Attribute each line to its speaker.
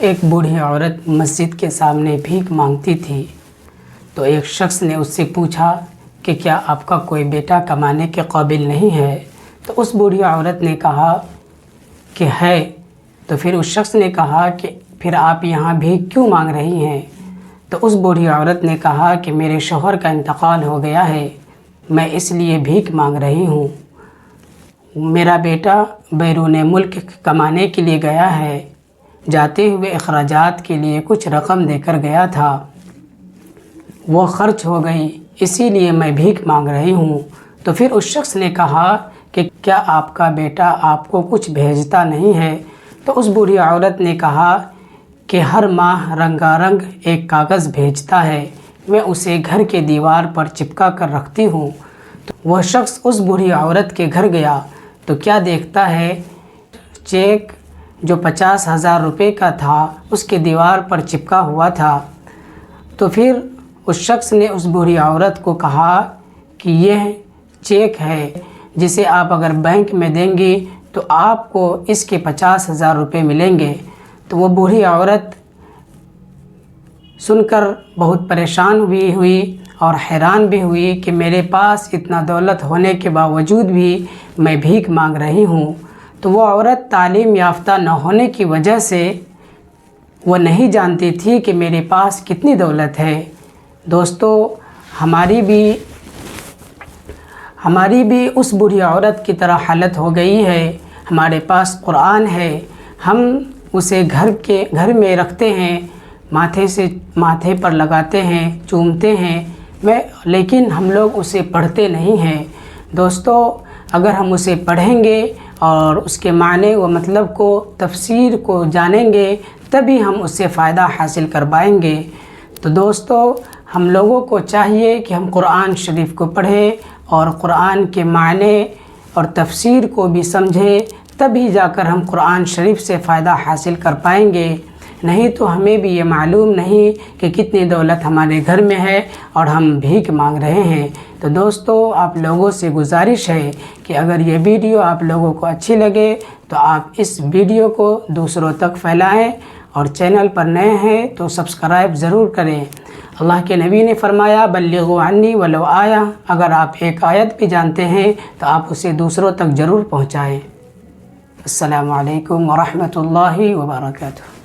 Speaker 1: ایک بوڑھی عورت مسجد کے سامنے بھیک مانگتی تھی تو ایک شخص نے اس سے پوچھا کہ کیا آپ کا کوئی بیٹا کمانے کے قابل نہیں ہے؟ تو اس بوڑھی عورت نے کہا کہ ہے۔ تو پھر اس شخص نے کہا کہ پھر آپ یہاں بھیک کیوں مانگ رہی ہیں؟ تو اس بوڑھی عورت نے کہا کہ میرے شوہر کا انتقال ہو گیا ہے، میں اس لیے بھیک مانگ رہی ہوں۔ میرا بیٹا بیرون ملک کمانے کے لیے گیا ہے، جاتے ہوئے اخراجات کے لیے کچھ رقم دے کر گیا تھا، وہ خرچ ہو گئی، اسی لیے میں بھیک مانگ رہی ہوں۔ تو پھر اس شخص نے کہا کہ کیا آپ کا بیٹا آپ کو کچھ بھیجتا نہیں ہے؟ تو اس بوڑھی عورت نے کہا کہ ہر ماہ رنگا رنگ ایک کاغذ بھیجتا ہے، میں اسے گھر کے دیوار پر چپکا کر رکھتی ہوں۔ تو وہ شخص اس بوڑھی عورت کے گھر گیا تو کیا دیکھتا ہے، چیک جو 50,000 روپے کا تھا اس کے دیوار پر چپکا ہوا تھا۔ تو پھر اس شخص نے اس بوڑھی عورت کو کہا کہ یہ چیک ہے جسے آپ اگر بینک میں دیں گی تو آپ کو اس کے 50,000 روپے ملیں گے۔ تو وہ بوڑھی عورت سن کر بہت پریشان بھی ہوئی اور حیران بھی ہوئی کہ میرے پاس اتنا دولت ہونے کے باوجود بھی میں بھیک مانگ رہی ہوں۔ تو وہ عورت تعلیم یافتہ نہ ہونے کی وجہ سے وہ نہیں جانتی تھی کہ میرے پاس کتنی دولت ہے۔ دوستو، ہماری بھی اس بوڑھی عورت کی طرح حالت ہو گئی ہے۔ ہمارے پاس قرآن ہے، ہم اسے گھر میں رکھتے ہیں، ماتھے پر لگاتے ہیں، چومتے ہیں، لیکن ہم لوگ اسے پڑھتے نہیں ہیں۔ دوستو، اگر ہم اسے پڑھیں گے اور اس کے معنی و مطلب کو، تفسیر کو جانیں گے تبھی ہم اس سے فائدہ حاصل کر پائیں گے۔ تو دوستو، ہم لوگوں کو چاہیے کہ ہم قرآن شریف کو پڑھیں اور قرآن کے معنی اور تفسیر کو بھی سمجھیں، تبھی جا کر ہم قرآن شریف سے فائدہ حاصل کر پائیں گے۔ نہیں تو ہمیں بھی یہ معلوم نہیں کہ کتنی دولت ہمارے گھر میں ہے اور ہم بھیک مانگ رہے ہیں۔ تو دوستو، آپ لوگوں سے گزارش ہے کہ اگر یہ ویڈیو آپ لوگوں کو اچھی لگے تو آپ اس ویڈیو کو دوسروں تک پھیلائیں، اور چینل پر نئے ہیں تو سبسکرائب ضرور کریں۔ اللہ کے نبی نے فرمایا بلغوا عنی ولو آیہ، اگر آپ ایک آیت بھی جانتے ہیں تو آپ اسے دوسروں تک ضرور پہنچائیں۔ السلام علیکم ورحمۃ اللہ وبرکاتہ۔